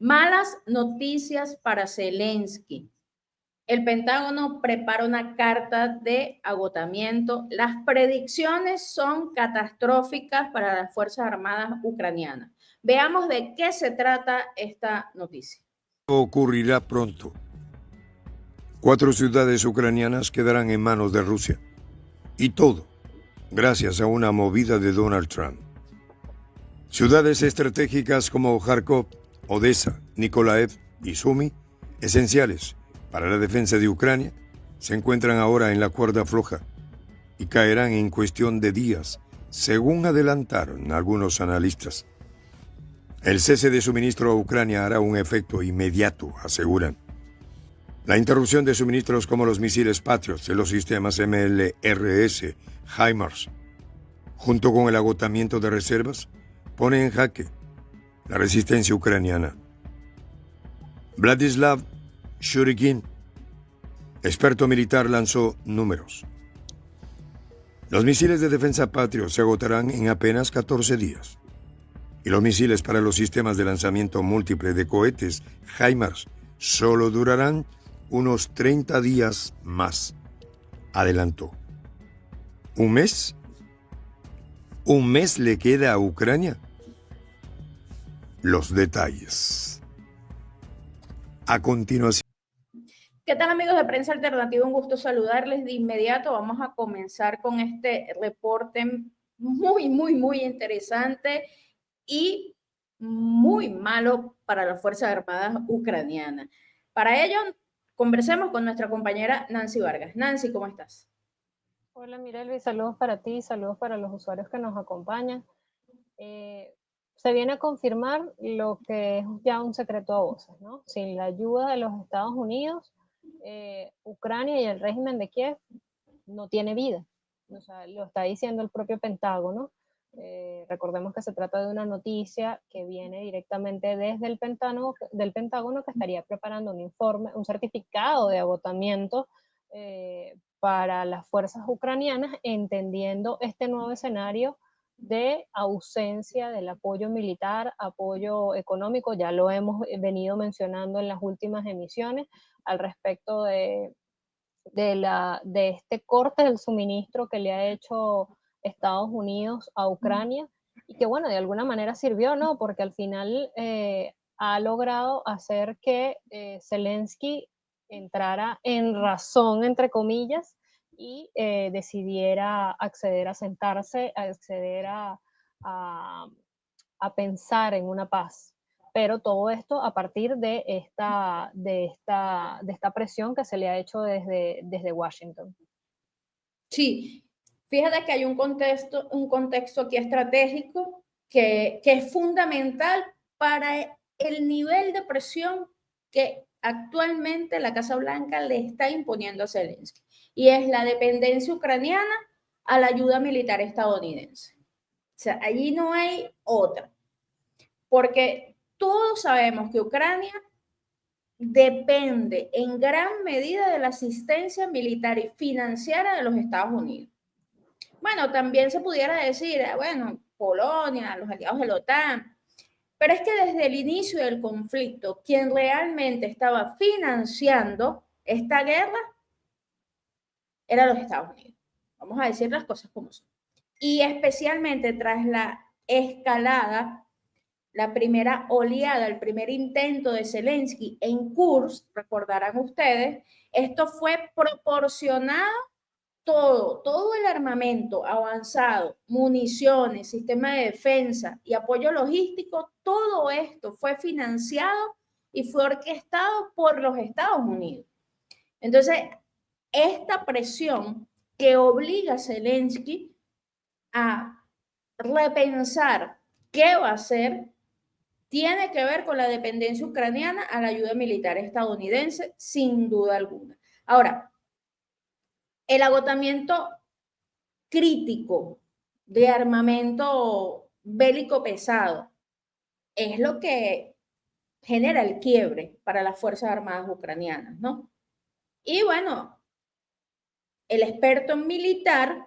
Malas noticias para Zelensky. El Pentágono prepara una carta de agotamiento. Las predicciones son catastróficas para las Fuerzas Armadas ucranianas. Veamos de qué se trata esta noticia. Ocurrirá pronto. 4 ciudades ucranianas quedarán en manos de Rusia. Y todo gracias a una movida de Donald Trump. Ciudades estratégicas como Kharkov, Odessa, Nikolaev y Sumy, esenciales para la defensa de Ucrania, se encuentran ahora en la cuerda floja y caerán en cuestión de días, según adelantaron algunos analistas. El cese de suministro a Ucrania hará un efecto inmediato, aseguran. La interrupción de suministros como los misiles Patriot de los sistemas MLRS, HIMARS, junto con el agotamiento de reservas, pone en jaque la resistencia ucraniana. Vladislav Shurigin, experto militar, lanzó números. Los misiles de defensa Patriot se agotarán en apenas 14 días. Y los misiles para los sistemas de lanzamiento múltiple de cohetes HIMARS solo durarán unos 30 días más, adelantó. ¿Un mes? ¿Un mes le queda a Ucrania? Los detalles a continuación. ¿Qué tal, amigos de Prensa Alternativa? Un gusto saludarles. De inmediato vamos a comenzar con este reporte muy interesante y muy malo para las Fuerzas Armadas ucranianas. Para ello, conversemos con nuestra compañera Nancy Vargas. Nancy, ¿cómo estás? Hola Mirelvi, saludos para ti, saludos para los usuarios que nos acompañan. Se viene a confirmar lo que es ya un secreto a voces, ¿no? Sin la ayuda de los Estados Unidos, Ucrania y el régimen de Kiev no tiene vida. O sea, lo está diciendo el propio Pentágono. Recordemos que se trata de una noticia que viene directamente desde el Pentágono que estaría preparando un informe, un certificado de agotamiento para las fuerzas ucranianas, entendiendo este nuevo escenario de ausencia del apoyo militar, apoyo económico. Ya lo hemos venido mencionando en las últimas emisiones al respecto de este corte del suministro que le ha hecho Estados Unidos a Ucrania y que, bueno, de alguna manera sirvió, ¿no? Porque al final ha logrado hacer que Zelensky entrara en razón, entre comillas, y decidiera acceder a sentarse, acceder a pensar en una paz. Pero todo esto a partir de esta presión que se le ha hecho desde Washington. Sí, fíjate que hay un contexto aquí estratégico que es fundamental para el nivel de presión que actualmente la Casa Blanca le está imponiendo a Zelensky, y es la dependencia ucraniana a la ayuda militar estadounidense. O sea, allí no hay otra, porque todos sabemos que Ucrania depende en gran medida de la asistencia militar y financiera de los Estados Unidos. Bueno, también se pudiera decir, bueno, Polonia, los aliados de la OTAN, pero es que desde el inicio del conflicto, quien realmente estaba financiando esta guerra eran los Estados Unidos. Vamos a decir las cosas como son. Y especialmente tras la escalada, la primera oleada, el primer intento de Zelensky en Kursk, recordarán ustedes, esto fue proporcionado todo el armamento avanzado, municiones, sistema de defensa y apoyo logístico, todo esto fue financiado y fue orquestado por los Estados Unidos. Entonces, esta presión que obliga a Zelensky a repensar qué va a hacer tiene que ver con la dependencia ucraniana a la ayuda militar estadounidense, sin duda alguna. Ahora, el agotamiento crítico de armamento bélico pesado es lo que genera el quiebre para las Fuerzas Armadas ucranianas, ¿no? Y bueno, el experto militar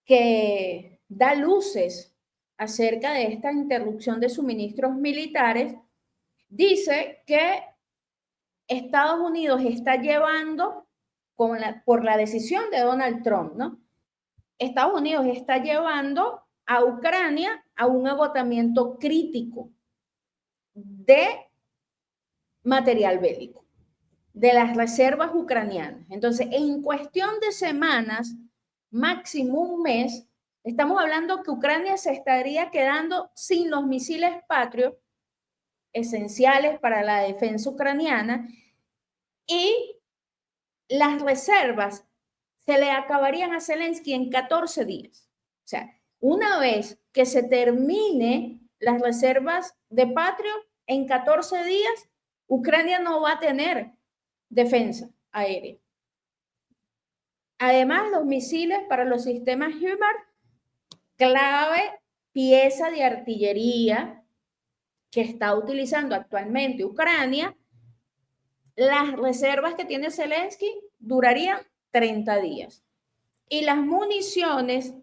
que da luces acerca de esta interrupción de suministros militares Dice que Estados Unidos está llevando, por la decisión de Donald Trump, ¿no? Estados Unidos está llevando a Ucrania a un agotamiento crítico de material bélico, de las reservas ucranianas. Entonces, en cuestión de semanas, máximo un mes, estamos hablando que Ucrania se estaría quedando sin los misiles Patriot esenciales para la defensa ucraniana, y las reservas se le acabarían a Zelensky en 14 días. O sea, una vez que se termine las reservas de Patriot, en 14 días, Ucrania no va a tener defensa aérea. Además, los misiles para los sistemas HIMARS, clave pieza de artillería que está utilizando actualmente Ucrania, las reservas que tiene Zelensky durarían 30 días. Y las municiones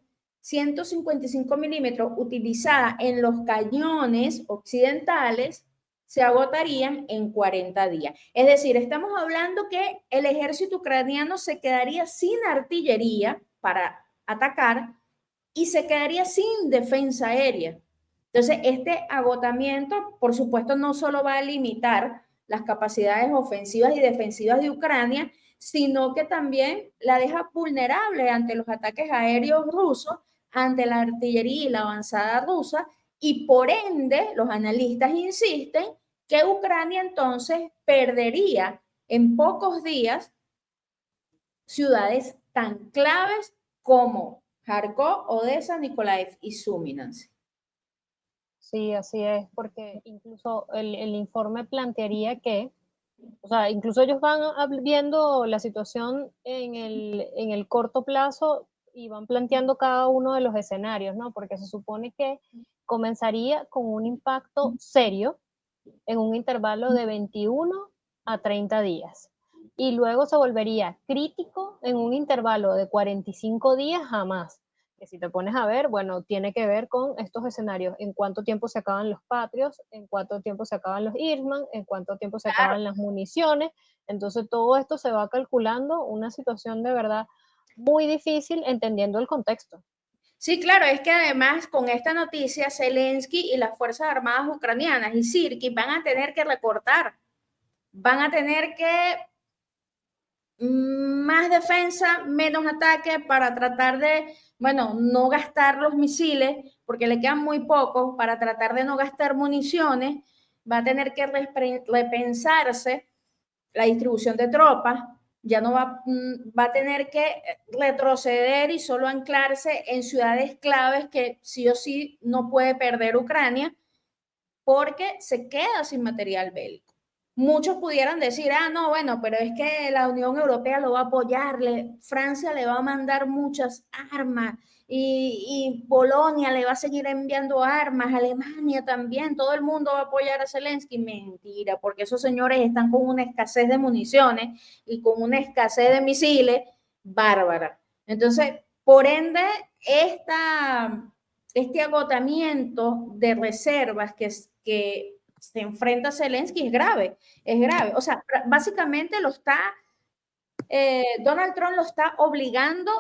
155 milímetros utilizadas en los cañones occidentales se agotarían en 40 días. Es decir, estamos hablando que el ejército ucraniano se quedaría sin artillería para atacar y se quedaría sin defensa aérea. Entonces, este agotamiento, por supuesto, no solo va a limitar las capacidades ofensivas y defensivas de Ucrania, sino que también la deja vulnerable ante los ataques aéreos rusos, ante la artillería y la avanzada rusa, y por ende, los analistas insisten que Ucrania entonces perdería en pocos días ciudades tan claves como Kharkov, Odessa, Nikolaev y Sumy. Sí, así es, porque incluso el informe plantearía que, o sea, incluso ellos van viendo la situación en el corto plazo y van planteando cada uno de los escenarios, ¿no? Porque se supone que comenzaría con un impacto serio en un intervalo de 21 a 30 días. Y luego se volvería crítico en un intervalo de 45 días a más. Que si te pones a ver, bueno, tiene que ver con estos escenarios, en cuánto tiempo se acaban los Patriots, en cuánto tiempo se acaban los Irman, en cuánto tiempo se acaban las municiones. Entonces todo esto se va calculando, una situación de verdad muy difícil entendiendo el contexto. Sí, claro, es que además con esta noticia Zelensky y las Fuerzas Armadas ucranianas y Sirki van a tener que recortar, van a tener que más defensa, menos ataque para tratar de, bueno, no gastar los misiles, porque le quedan muy pocos, para tratar de no gastar municiones, va a tener que repensarse la distribución de tropas, ya no va a tener que retroceder y solo anclarse en ciudades claves que sí o sí no puede perder Ucrania, porque se queda sin material bélico. Muchos pudieran decir, no, bueno, pero es que la Unión Europea lo va a apoyar, Francia le va a mandar muchas armas y Polonia le va a seguir enviando armas, Alemania también, todo el mundo va a apoyar a Zelensky. Mentira, porque esos señores están con una escasez de municiones y con una escasez de misiles bárbara. Entonces, por ende, este agotamiento de reservas que se enfrenta a Zelensky es grave, es grave. O sea, básicamente Donald Trump lo está obligando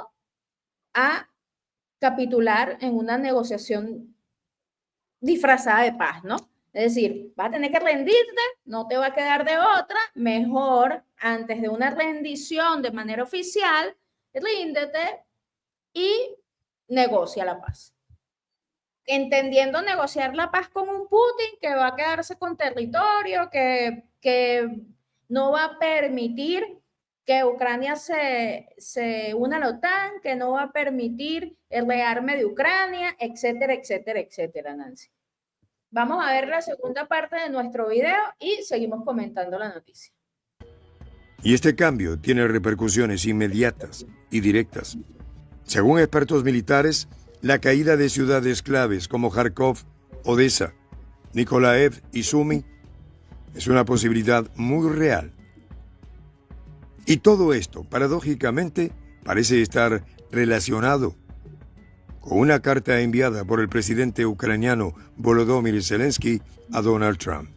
a capitular en una negociación disfrazada de paz, ¿no? Es decir, vas a tener que rendirte, no te va a quedar de otra, mejor antes de una rendición de manera oficial, ríndete y negocia la paz. Entendiendo negociar la paz con un Putin que va a quedarse con territorio, que no va a permitir que Ucrania se una a la OTAN, que no va a permitir el rearme de Ucrania, etcétera, etcétera, etcétera, Nancy. Vamos a ver la segunda parte de nuestro video y seguimos comentando la noticia. Y este cambio tiene repercusiones inmediatas y directas. Según expertos militares, la caída de ciudades claves como Kharkov, Odessa, Nikolaev y Sumy es una posibilidad muy real. Y todo esto, paradójicamente, parece estar relacionado con una carta enviada por el presidente ucraniano Volodymyr Zelensky a Donald Trump.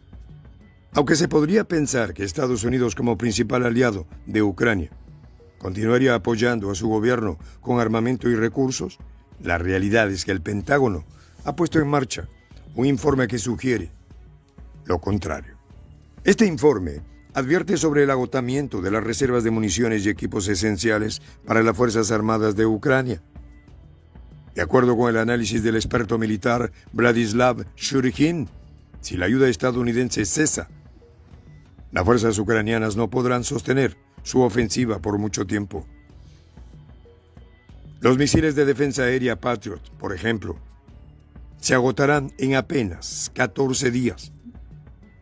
Aunque se podría pensar que Estados Unidos, como principal aliado de Ucrania, continuaría apoyando a su gobierno con armamento y recursos, la realidad es que el Pentágono ha puesto en marcha un informe que sugiere lo contrario. Este informe advierte sobre el agotamiento de las reservas de municiones y equipos esenciales para las Fuerzas Armadas de Ucrania. De acuerdo con el análisis del experto militar Vladislav Shurkin, si la ayuda estadounidense cesa, las fuerzas ucranianas no podrán sostener su ofensiva por mucho tiempo. Los misiles de defensa aérea Patriot, por ejemplo, se agotarán en apenas 14 días.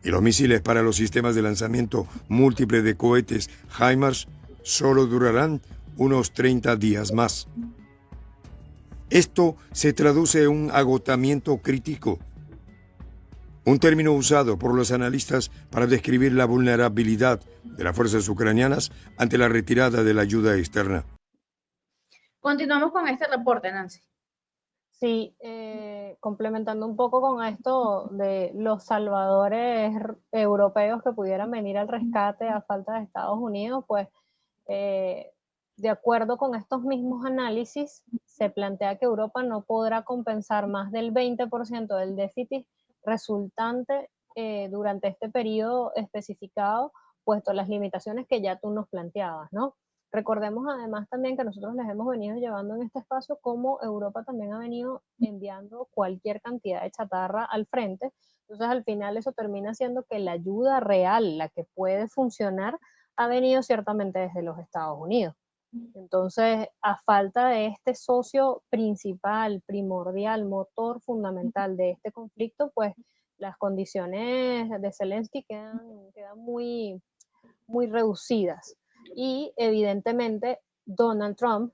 Y los misiles para los sistemas de lanzamiento múltiple de cohetes HIMARS solo durarán unos 30 días más. Esto se traduce en un agotamiento crítico, un término usado por los analistas para describir la vulnerabilidad de las fuerzas ucranianas ante la retirada de la ayuda externa. Continuamos con este reporte, Nancy. Sí, complementando un poco con esto de los salvadores europeos que pudieran venir al rescate a falta de Estados Unidos, pues de acuerdo con estos mismos análisis, se plantea que Europa no podrá compensar más del 20% del déficit resultante durante este periodo especificado, puesto las limitaciones que ya tú nos planteabas, ¿no? Recordemos además también que nosotros les hemos venido llevando en este espacio cómo Europa también ha venido enviando cualquier cantidad de chatarra al frente. Entonces al final eso termina siendo que la ayuda real, la que puede funcionar, ha venido ciertamente desde los Estados Unidos. Entonces, a falta de este socio principal, primordial, motor fundamental de este conflicto, pues las condiciones de Zelensky quedan muy, muy reducidas. Y evidentemente Donald Trump,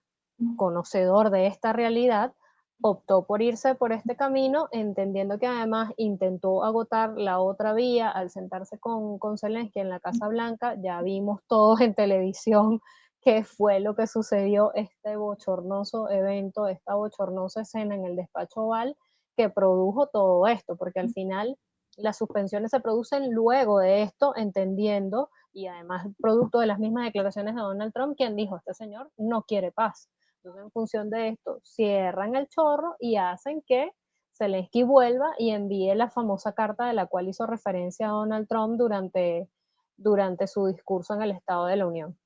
conocedor de esta realidad, optó por irse por este camino, entendiendo que además intentó agotar la otra vía al sentarse con Zelensky en la Casa Blanca. Ya vimos todos en televisión qué fue lo que sucedió, este bochornoso evento, esta bochornosa escena en el despacho Oval que produjo todo esto, porque al final las suspensiones se producen luego de esto, entendiendo, y además producto de las mismas declaraciones de Donald Trump, quien dijo, este señor no quiere paz. Entonces, en función de esto, cierran el chorro y hacen que Zelensky vuelva y envíe la famosa carta de la cual hizo referencia a Donald Trump durante su discurso en el Estado de la Unión.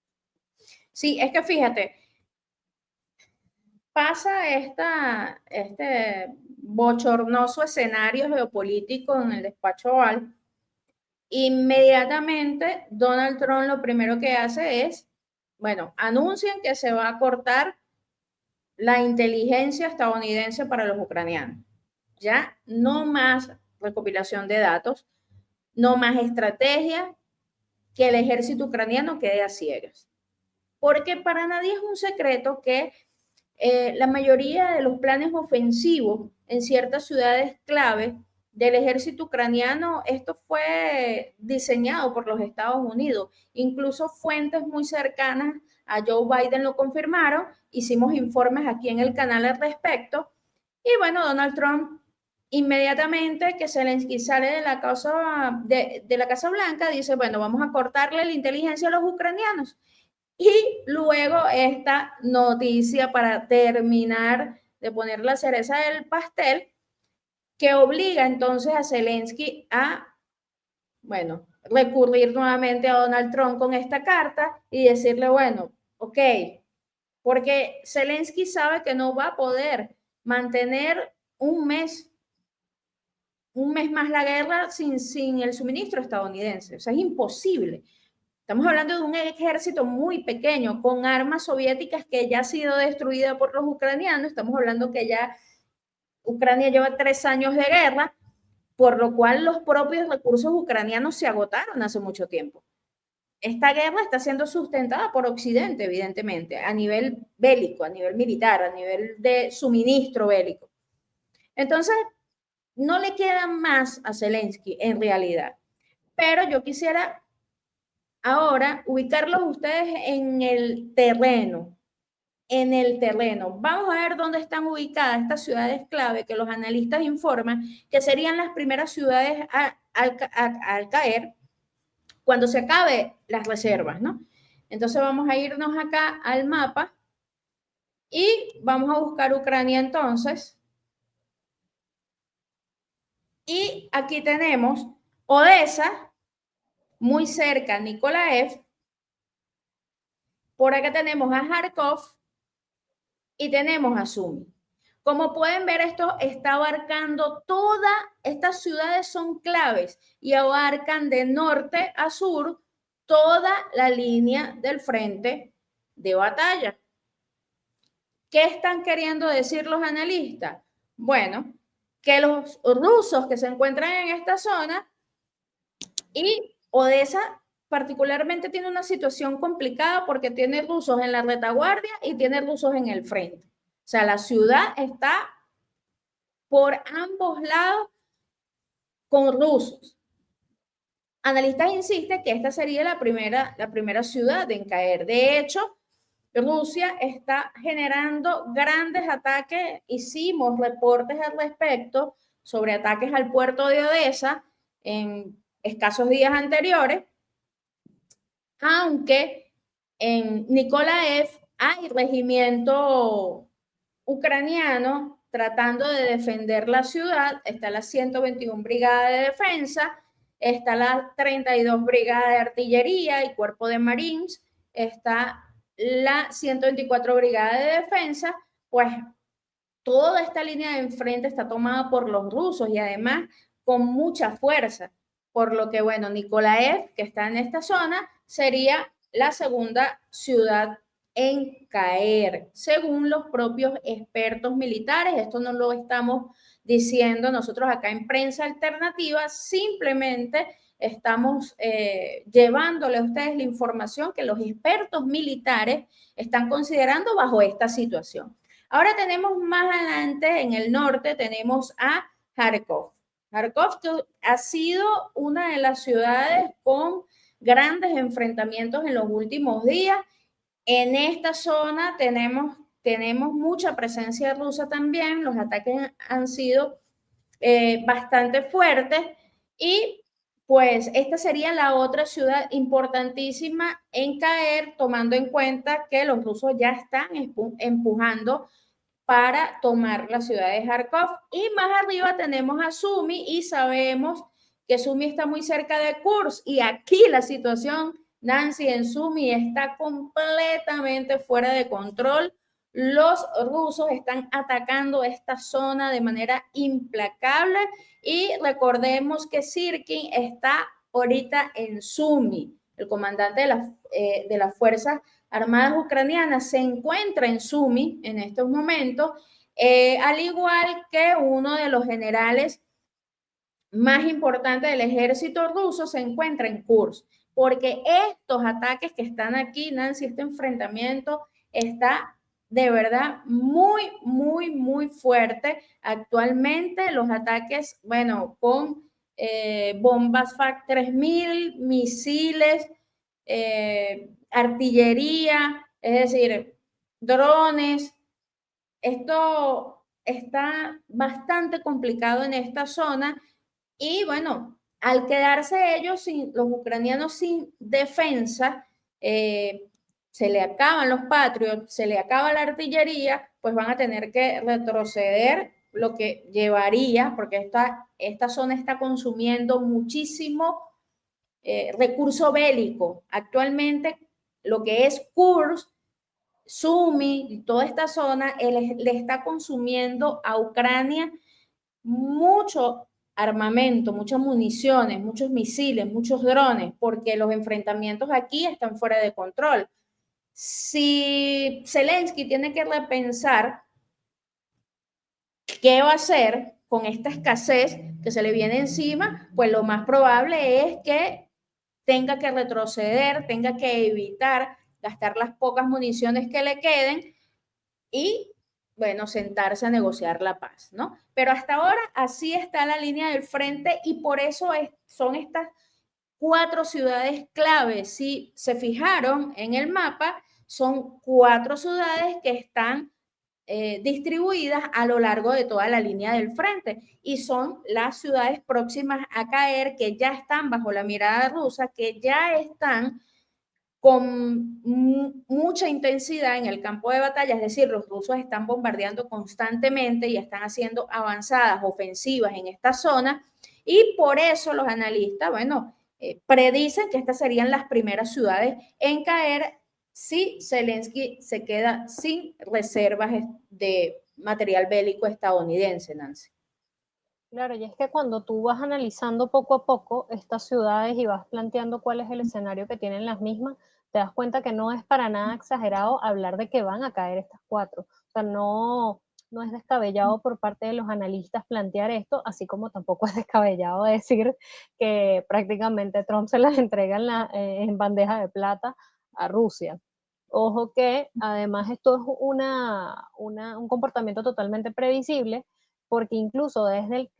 Sí, es que fíjate, pasa este bochornoso escenario geopolítico en el despacho Oval. Inmediatamente Donald Trump lo primero que hace es, bueno, anuncian que se va a cortar la inteligencia estadounidense para los ucranianos. Ya no más recopilación de datos, no más estrategia, que el ejército ucraniano quede a ciegas. Porque para nadie es un secreto que la mayoría de los planes ofensivos en ciertas ciudades clave del ejército ucraniano, esto fue diseñado por los Estados Unidos. Incluso fuentes muy cercanas a Joe Biden lo confirmaron. Hicimos informes aquí en el canal al respecto. Y bueno, Donald Trump, inmediatamente que Zelensky sale de la Casa Blanca, dice, bueno, vamos a cortarle la inteligencia a los ucranianos. Y luego esta noticia para terminar de poner la cereza del pastel, que obliga entonces a Zelensky a, bueno, recurrir nuevamente a Donald Trump con esta carta y decirle, bueno, ok, porque Zelensky sabe que no va a poder mantener un mes más la guerra sin el suministro estadounidense. O sea, es imposible. Estamos hablando de un ejército muy pequeño, con armas soviéticas que ya ha sido destruida por los ucranianos. Estamos hablando que ya Ucrania lleva 3 años de guerra, por lo cual los propios recursos ucranianos se agotaron hace mucho tiempo. Esta guerra está siendo sustentada por Occidente, evidentemente, a nivel bélico, a nivel militar, a nivel de suministro bélico. Entonces, no le queda más a Zelensky en realidad. Pero yo quisiera ahora ubicarlos ustedes en el terreno. Vamos a ver dónde están ubicadas estas ciudades clave que los analistas informan que serían las primeras ciudades al caer cuando se acabe las reservas, ¿no? Entonces vamos a irnos acá al mapa y vamos a buscar Ucrania entonces. Y aquí tenemos Odessa, muy cerca Nikolaev. Por acá tenemos a Kharkov y tenemos a Sumy. Como pueden ver, esto está abarcando todas estas ciudades, son claves y abarcan de norte a sur toda la línea del frente de batalla. ¿Qué están queriendo decir los analistas? Bueno, que los rusos que se encuentran en esta zona y Odessa particularmente tiene una situación complicada porque tiene rusos en la retaguardia y tiene rusos en el frente. O sea, la ciudad está por ambos lados con rusos. Analistas insisten que esta sería la primera ciudad en caer. De hecho, Rusia está generando grandes ataques. Hicimos reportes al respecto sobre ataques al puerto de Odessa en escasos días anteriores, aunque en Nikolaev hay regimiento ucraniano tratando de defender la ciudad. Está la 121 Brigada de Defensa, está la 32 Brigada de Artillería y Cuerpo de Marines, está la 124 Brigada de Defensa. Pues toda esta línea de enfrente está tomada por los rusos y además con mucha fuerza, por lo que, bueno, Nikolaev, que está en esta zona, sería la segunda ciudad en caer, según los propios expertos militares. Esto no lo estamos diciendo nosotros acá en Prensa Alternativa, simplemente estamos llevándole a ustedes la información que los expertos militares están considerando bajo esta situación. Ahora tenemos más adelante, en el norte, tenemos a Kharkov. Kharkov ha sido una de las ciudades con grandes enfrentamientos en los últimos días. En esta zona tenemos mucha presencia rusa también. Los ataques han sido bastante fuertes y pues esta sería la otra ciudad importantísima en caer, tomando en cuenta que los rusos ya están empujando para tomar la ciudad de Kharkov. Y más arriba tenemos a Sumy y sabemos que Sumy está muy cerca de Kursk y aquí la situación, Nancy, en Sumy está completamente fuera de control. Los rusos están atacando esta zona de manera implacable y recordemos que Sirkin está ahorita en Sumy. El comandante de las fuerzas armadas ucranianas se encuentra en Sumy en estos momentos, al igual que uno de los generales más importantes del ejército ruso se encuentra en Kursk, porque estos ataques que están aquí, Nancy, este enfrentamiento está de verdad muy, muy, muy fuerte. Actualmente los ataques, bueno, con bombas FAK-3000, misiles, artillería, es decir, drones. Esto está bastante complicado en esta zona y bueno, al quedarse ellos, los ucranianos sin defensa, se le acaban los Patriots, se le acaba la artillería, pues van a tener que retroceder, lo que llevaría, porque esta zona está consumiendo muchísimo recurso bélico. Actualmente, lo que es Kursk, Sumy y toda esta zona le está consumiendo a Ucrania mucho armamento, muchas municiones, muchos misiles, muchos drones, porque los enfrentamientos aquí están fuera de control. Si Zelensky tiene que repensar qué va a hacer con esta escasez que se le viene encima, pues lo más probable es que tenga que retroceder, tenga que evitar gastar las pocas municiones que le queden y, bueno, sentarse a negociar la paz, ¿no? Pero hasta ahora así está la línea del frente y por eso son estas 4 ciudades claves. Si se fijaron en el mapa, son 4 ciudades que están distribuidas a lo largo de toda la línea del frente y son las ciudades próximas a caer que ya están bajo la mirada rusa, que ya están con mucha intensidad en el campo de batalla, es decir, los rusos están bombardeando constantemente y están haciendo avanzadas ofensivas en esta zona y por eso los analistas, bueno, predicen que estas serían las primeras ciudades en caer si Zelensky se queda sin reservas de material bélico estadounidense, Nancy. Claro, y es que cuando tú vas analizando poco a poco estas ciudades y vas planteando cuál es el escenario que tienen las mismas, te das cuenta que no es para nada exagerado hablar de que van a caer estas cuatro. O sea, no es descabellado por parte de los analistas plantear esto, así como tampoco es descabellado decir que prácticamente Trump se las entrega en bandeja de plata a Rusia. Ojo que además esto es un comportamiento totalmente previsible porque incluso desde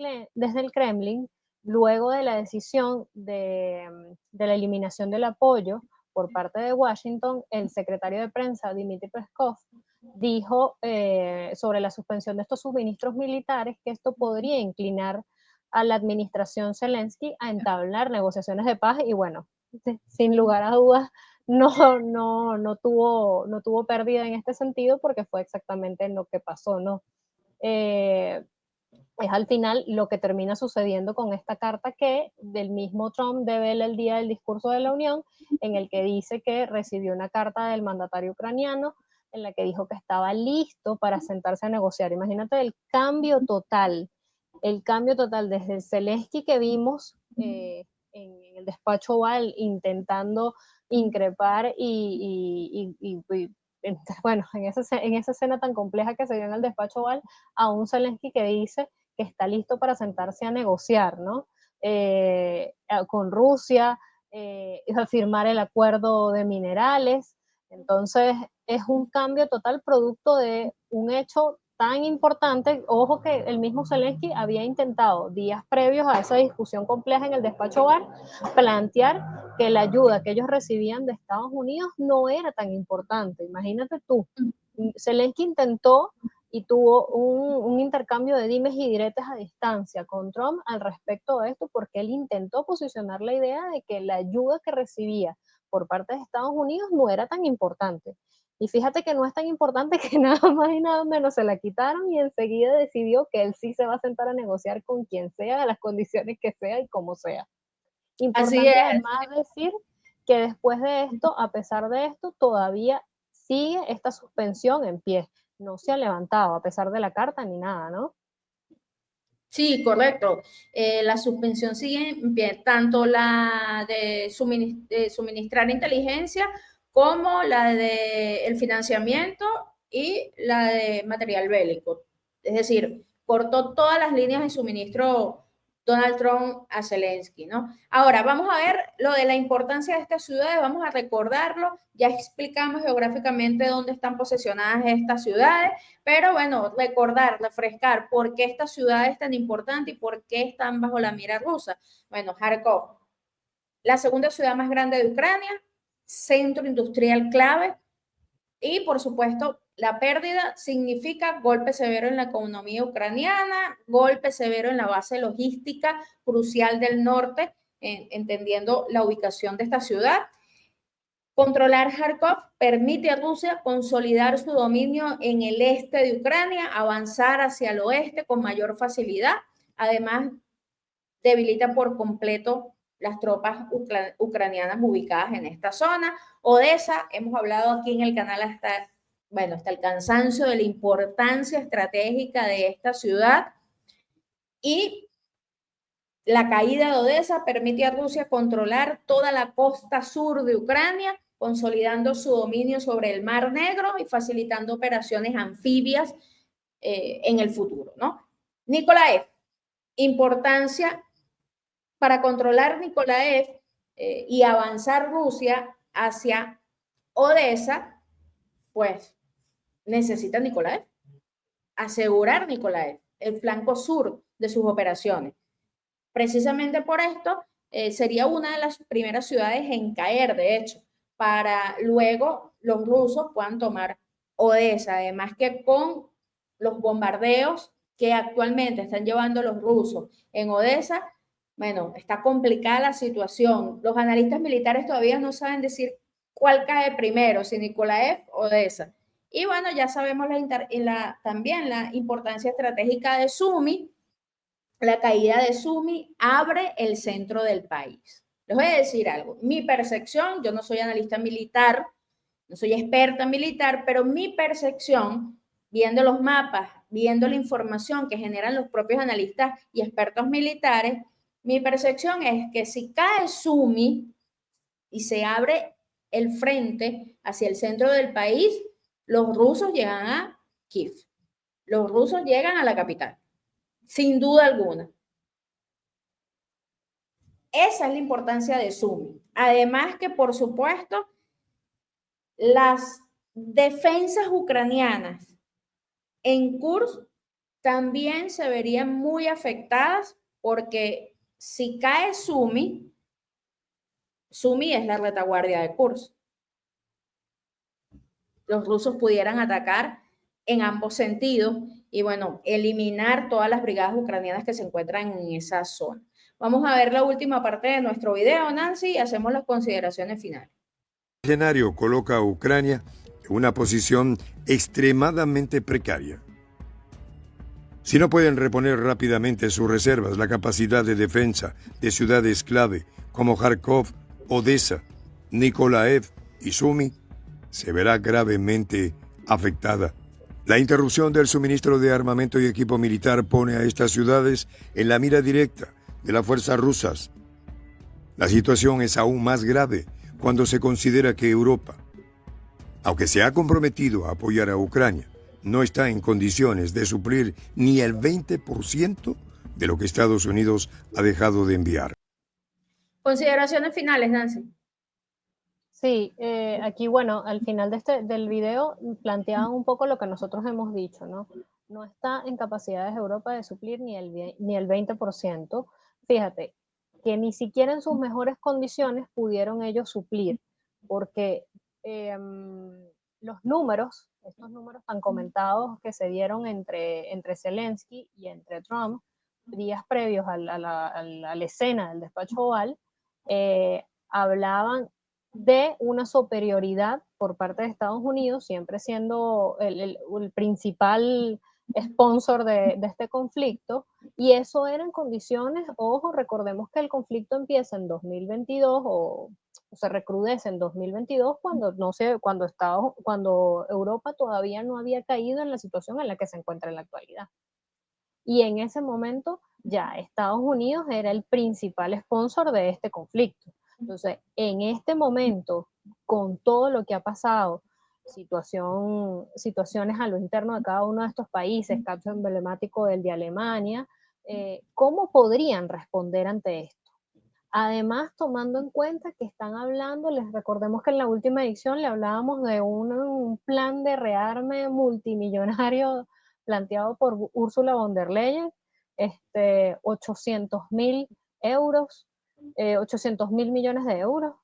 el Kremlin, luego de la decisión de la eliminación del apoyo por parte de Washington, el secretario de prensa, Dmitry Peskov, dijo sobre la suspensión de estos suministros militares que esto podría inclinar a la administración Zelensky a entablar negociaciones de paz y bueno, sin lugar a dudas, no tuvo pérdida en este sentido porque fue exactamente lo que pasó, ¿no? Es al final lo que termina sucediendo con esta carta que del mismo Trump devela el día del discurso de la Unión, en el que dice que recibió una carta del mandatario ucraniano en la que dijo que estaba listo para sentarse a negociar. Imagínate el cambio total desde el Zelensky que vimos en el despacho Oval intentando increpar bueno, en esa escena tan compleja que se dio en el despacho Oval, a un Zelensky que dice que está listo para sentarse a negociar, ¿no? Con Rusia, a firmar el acuerdo de minerales. Entonces, es un cambio total producto de un hecho tan importante. Ojo que el mismo Zelensky había intentado días previos a esa discusión compleja en el despacho Oval plantear que la ayuda que ellos recibían de Estados Unidos no era tan importante. Imagínate tú, Zelensky intentó y tuvo un intercambio de dimes y diretes a distancia con Trump al respecto de esto, porque él intentó posicionar la idea de que la ayuda que recibía por parte de Estados Unidos no era tan importante. Y fíjate que no es tan importante que nada más y nada menos se la quitaron y enseguida decidió que él sí se va a sentar a negociar con quien sea, a las condiciones que sea y como sea. Así Importante es. además decir que después de esto, a pesar de esto, todavía sigue esta suspensión en pie. No se ha levantado a pesar de la carta ni nada, ¿no? Sí, correcto. La suspensión sigue en pie, tanto la de suministrar inteligencia como la de el financiamiento y la de material bélico. Es decir, cortó todas las líneas de suministro Donald Trump a Zelensky, ¿no? Ahora, vamos a ver lo de la importancia de estas ciudades, vamos a recordarlo, ya explicamos geográficamente dónde están posesionadas estas ciudades, pero bueno, recordar, refrescar por qué esta ciudad es tan importante y por qué están bajo la mira rusa. Bueno, Kharkov, la segunda ciudad más grande de Ucrania, centro industrial clave y por supuesto la pérdida significa golpe severo en la economía ucraniana, golpe severo en la base logística crucial del norte, entendiendo la ubicación de esta ciudad. Controlar Kharkov permite a Rusia consolidar su dominio en el este de Ucrania, avanzar hacia el oeste con mayor facilidad. Además, debilita por completo las tropas ucranianas ubicadas en esta zona. Odessa, hemos hablado aquí en el canal hasta, bueno, hasta el cansancio de la importancia estratégica de esta ciudad. Y la caída de Odessa permite a Rusia controlar toda la costa sur de Ucrania, consolidando su dominio sobre el Mar Negro y facilitando operaciones anfibias en el futuro, ¿no? Nikolaev, importancia para controlar Nikolaev y avanzar Rusia hacia Odessa, pues necesita Nikolaev, asegurar Nikolaev, el flanco sur de sus operaciones. Precisamente por esto, sería una de las primeras ciudades en caer, de hecho, para luego los rusos puedan tomar Odessa. Además que con los bombardeos que actualmente están llevando los rusos en Odessa, bueno, está complicada la situación. Los analistas militares todavía no saben decir cuál cae primero, si Nikolaev o Odessa. Y bueno, ya sabemos también la importancia estratégica de Sumi. La caída de Sumi abre el centro del país. Les voy a decir algo. Mi percepción, yo no soy analista militar, no soy experta militar, pero mi percepción, viendo los mapas, viendo la información que generan los propios analistas y expertos militares, mi percepción es que si cae Sumi y se abre el frente hacia el centro del país, los rusos llegan a Kiev. Los rusos llegan a la capital, sin duda alguna. Esa es la importancia de Sumi. Además que, por supuesto, las defensas ucranianas en Kursk también se verían muy afectadas porque si cae Sumi, Sumi es la retaguardia de Kursk. Los rusos pudieran atacar en ambos sentidos y, bueno, eliminar todas las brigadas ucranianas que se encuentran en esa zona. Vamos a ver la última parte de nuestro video, Nancy, y hacemos las consideraciones finales. El escenario coloca a Ucrania en una posición extremadamente precaria. Si no pueden reponer rápidamente sus reservas, la capacidad de defensa de ciudades clave como Kharkov, Odessa, Nikolaev y Sumi se verá gravemente afectada. La interrupción del suministro de armamento y equipo militar pone a estas ciudades en la mira directa de las fuerzas rusas. La situación es aún más grave cuando se considera que Europa, aunque se ha comprometido a apoyar a Ucrania, no está en condiciones de suplir ni el 20% de lo que Estados Unidos ha dejado de enviar. Consideraciones finales, Nancy. Sí, aquí, bueno, al final del video planteaban un poco lo que nosotros hemos dicho, ¿no? No está en capacidades Europa de suplir ni el 20%. Fíjate, que ni siquiera en sus mejores condiciones pudieron ellos suplir, porque los números, estos números tan comentados que se dieron entre Zelensky y entre Trump, días previos a la escena del despacho Oval, hablaban de una superioridad por parte de Estados Unidos, siempre siendo el principal sponsor de este conflicto, y eso era en condiciones, ojo, recordemos que el conflicto empieza en 2022 o se recrudece en 2022 cuando Europa todavía no había caído en la situación en la que se encuentra en la actualidad. Y en ese momento ya Estados Unidos era el principal sponsor de este conflicto. Entonces, en este momento, con todo lo que ha pasado, situaciones a lo interno de cada uno de estos países, caso emblemático del de Alemania, ¿cómo podrían responder ante esto? Además, tomando en cuenta que están hablando, les recordemos que en la última edición le hablábamos de un plan de rearme multimillonario planteado por Ursula von der Leyen, 800.000 euros, 800.000 millones de euros.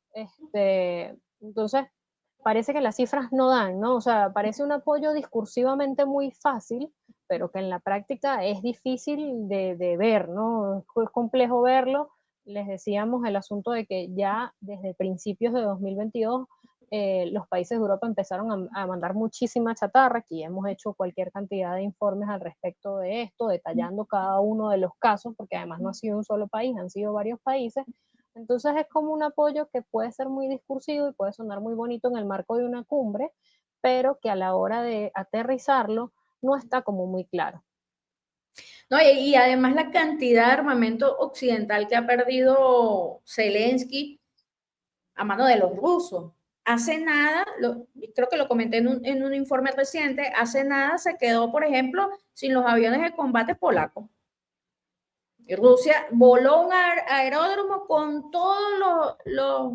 Entonces, parece que las cifras no dan, ¿no? O sea, parece un apoyo discursivamente muy fácil, pero que en la práctica es difícil de ver, ¿no? Es complejo verlo. Les decíamos el asunto de que ya desde principios de 2022 los países de Europa empezaron a mandar muchísima chatarra. Aquí hemos hecho cualquier cantidad de informes al respecto de esto, detallando cada uno de los casos, porque además no ha sido un solo país, han sido varios países. Entonces es como un apoyo que puede ser muy discursivo y puede sonar muy bonito en el marco de una cumbre, pero que a la hora de aterrizarlo no está como muy claro. No, y además la cantidad de armamento occidental que ha perdido Zelensky a mano de los rusos. Hace nada, creo que lo comenté en un informe reciente, hace nada se quedó, por ejemplo, sin los aviones de combate polacos. Y Rusia voló un aeródromo con todos los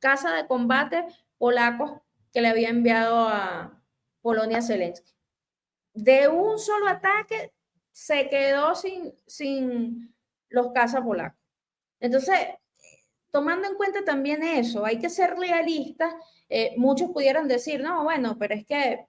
cazas de combate polacos que le había enviado a Polonia Zelensky. De un solo ataque se quedó sin los cazas polacos. Entonces, tomando en cuenta también eso, hay que ser realistas. Muchos pudieran decir, no, bueno, pero es que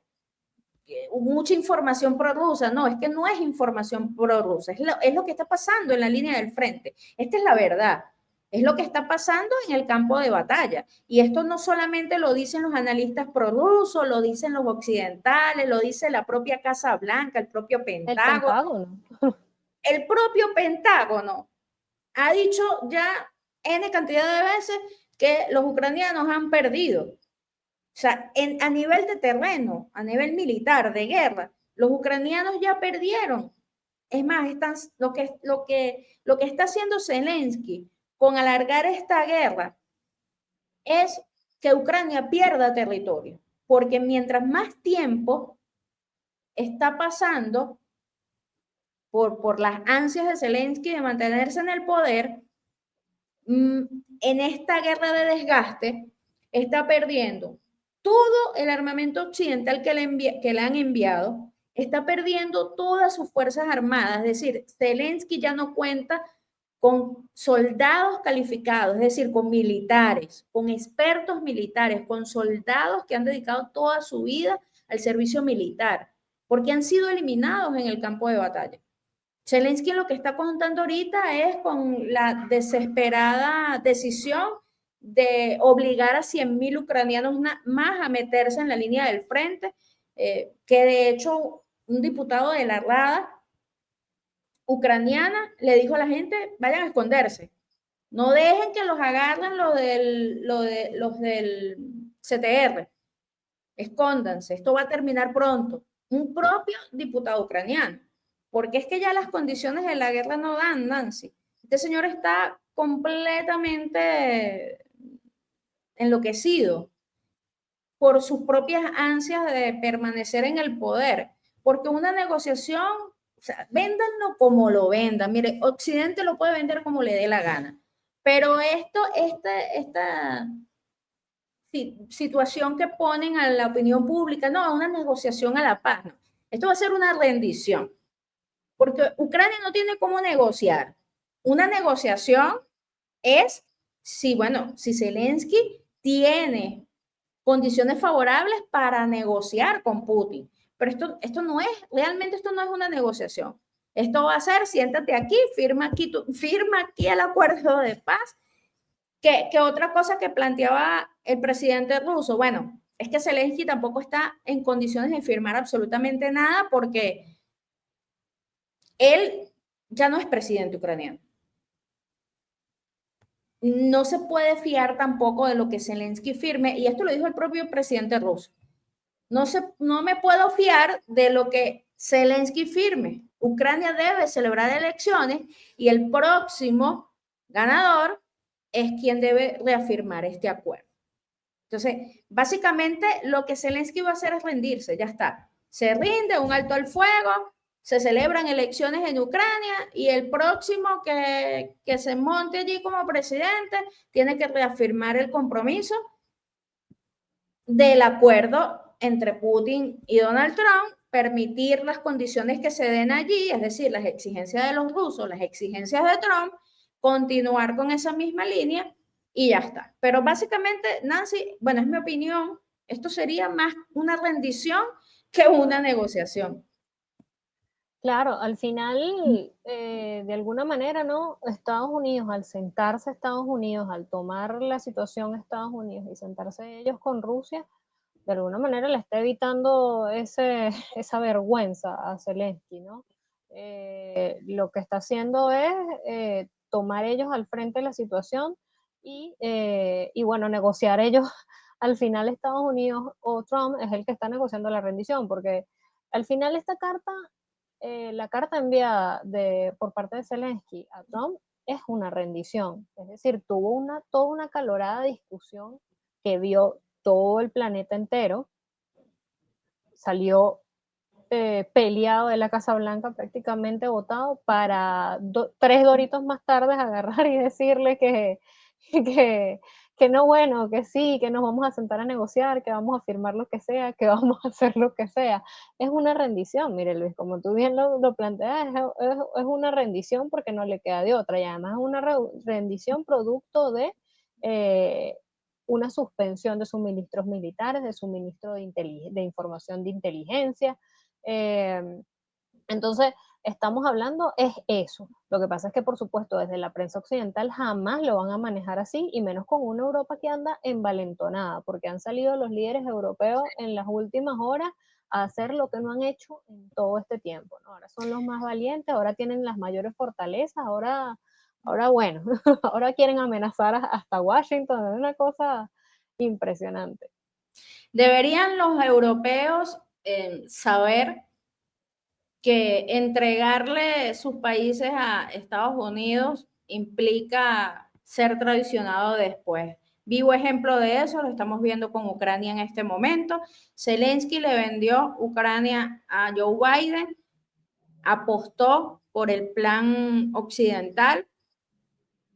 mucha información prorrusa. No, es que no es información prorrusa, es lo que está pasando en la línea del frente. Esta es la verdad. Es lo que está pasando en el campo de batalla. Y esto no solamente lo dicen los analistas prorrusos, lo dicen los occidentales, lo dice la propia Casa Blanca, el propio El Pentágono. Pentágono. El propio Pentágono ha dicho ya N cantidad de veces que los ucranianos han perdido. O sea, a nivel de terreno, a nivel militar, de guerra, los ucranianos ya perdieron. Es más, lo que está haciendo Zelensky con alargar esta guerra es que Ucrania pierda territorio, porque mientras más tiempo está pasando por las ansias de Zelensky de mantenerse en el poder, en esta guerra de desgaste, está perdiendo todo el armamento occidental que le han enviado, está perdiendo todas sus fuerzas armadas, es decir, Zelensky ya no cuenta con soldados calificados, es decir, con militares, con expertos militares, con soldados que han dedicado toda su vida al servicio militar, porque han sido eliminados en el campo de batalla. Zelensky lo que está contando ahorita es con la desesperada decisión de obligar a 100.000 ucranianos más a meterse en la línea del frente, que de hecho un diputado de la Rada ucraniana le dijo a la gente, vayan a esconderse, no dejen que los agarren los del CTR, escóndanse, esto va a terminar pronto. Un propio diputado ucraniano, porque es que ya las condiciones de la guerra no dan, Nancy. Este señor está completamente enloquecido por sus propias ansias de permanecer en el poder, porque una negociación, o sea, véndanlo como lo vendan. Mire, Occidente lo puede vender como le dé la gana, pero esta situación que ponen a la opinión pública, no, una negociación a la paz, no. Esto va a ser una rendición, porque Ucrania no tiene cómo negociar. Una negociación es si Zelensky tiene condiciones favorables para negociar con Putin. Pero esto no es, realmente esto no es una negociación. Esto va a ser, siéntate aquí, firma aquí el acuerdo de paz. Que otra cosa que planteaba el presidente ruso, bueno, es que Zelensky tampoco está en condiciones de firmar absolutamente nada porque él ya no es presidente ucraniano. No se puede fiar tampoco de lo que Zelensky firme, y esto lo dijo el propio presidente ruso. No me puedo fiar de lo que Zelensky firme. Ucrania debe celebrar elecciones y el próximo ganador es quien debe reafirmar este acuerdo. Entonces, básicamente lo que Zelensky va a hacer es rendirse, ya está. Se rinde, un alto al fuego, se celebran elecciones en Ucrania y el próximo que se monte allí como presidente tiene que reafirmar el compromiso del acuerdo entre Putin y Donald Trump, permitir las condiciones que se den allí, es decir, las exigencias de los rusos, las exigencias de Trump, continuar con esa misma línea y ya está. Pero básicamente, Nancy, bueno, es mi opinión, esto sería más una rendición que una negociación. Claro, al final, de alguna manera, ¿no? Estados Unidos, al sentarse Estados Unidos, al tomar la situación Estados Unidos y sentarse ellos con Rusia, de alguna manera le está evitando esa vergüenza a Zelensky, ¿no? Lo que está haciendo es tomar ellos al frente de la situación y bueno, negociar ellos. Al final Estados Unidos o Trump es el que está negociando la rendición, porque al final esta carta, la carta enviada por parte de Zelensky a Trump es una rendición, es decir, tuvo toda una calorada discusión que vio todo el planeta entero, salió peleado de la Casa Blanca, prácticamente votado, para 3 doritos más tarde agarrar y decirle que, que no, bueno, que sí, que nos vamos a sentar a negociar, que vamos a firmar lo que sea, que vamos a hacer lo que sea. Es una rendición, mire Luis, como tú bien lo planteas, es una rendición porque no le queda de otra, y además es una rendición producto de una suspensión de suministros militares, de suministro de información de inteligencia. Entonces, estamos hablando es eso. Lo que pasa es que, por supuesto, desde la prensa occidental jamás lo van a manejar así, y menos con una Europa que anda envalentonada, porque han salido los líderes europeos en las últimas horas a hacer lo que no han hecho en todo este tiempo, ¿no? Ahora son los más valientes, ahora tienen las mayores fortalezas, ahora bueno, ahora quieren amenazar hasta Washington, es una cosa impresionante. Deberían los europeos saber que entregarle sus países a Estados Unidos implica ser traicionado después. Vivo ejemplo de eso lo estamos viendo con Ucrania en este momento. Zelensky le vendió Ucrania a Joe Biden, apostó por el plan occidental,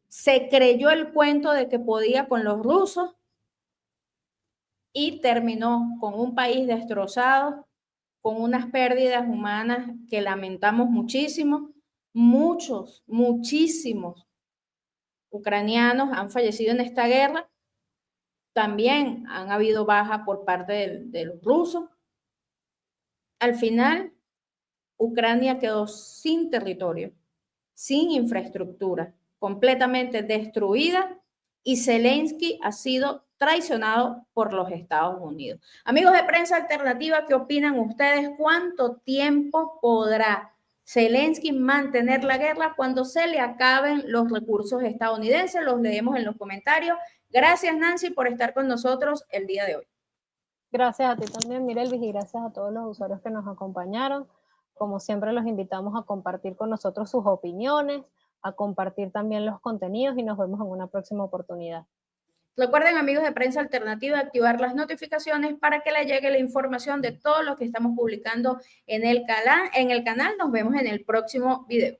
se creyó el cuento de que podía con los rusos y terminó con un país destrozado, con unas pérdidas humanas que lamentamos muchísimo. Muchísimos ucranianos han fallecido en esta guerra. También han habido bajas por parte de los rusos. Al final, Ucrania quedó sin territorio, sin infraestructura, completamente destruida, y Zelensky ha sido traicionado por los Estados Unidos. Amigos de Prensa Alternativa, ¿qué opinan ustedes? ¿Cuánto tiempo podrá Zelensky mantener la guerra cuando se le acaben los recursos estadounidenses? Los leemos en los comentarios. Gracias, Nancy, por estar con nosotros el día de hoy. Gracias a ti también, Mirelvis, y gracias a todos los usuarios que nos acompañaron. Como siempre, los invitamos a compartir con nosotros sus opiniones, a compartir también los contenidos, y nos vemos en una próxima oportunidad. Recuerden, amigos de Prensa Alternativa, activar las notificaciones para que les llegue la información de todo lo que estamos publicando en el canal. Nos vemos en el próximo video.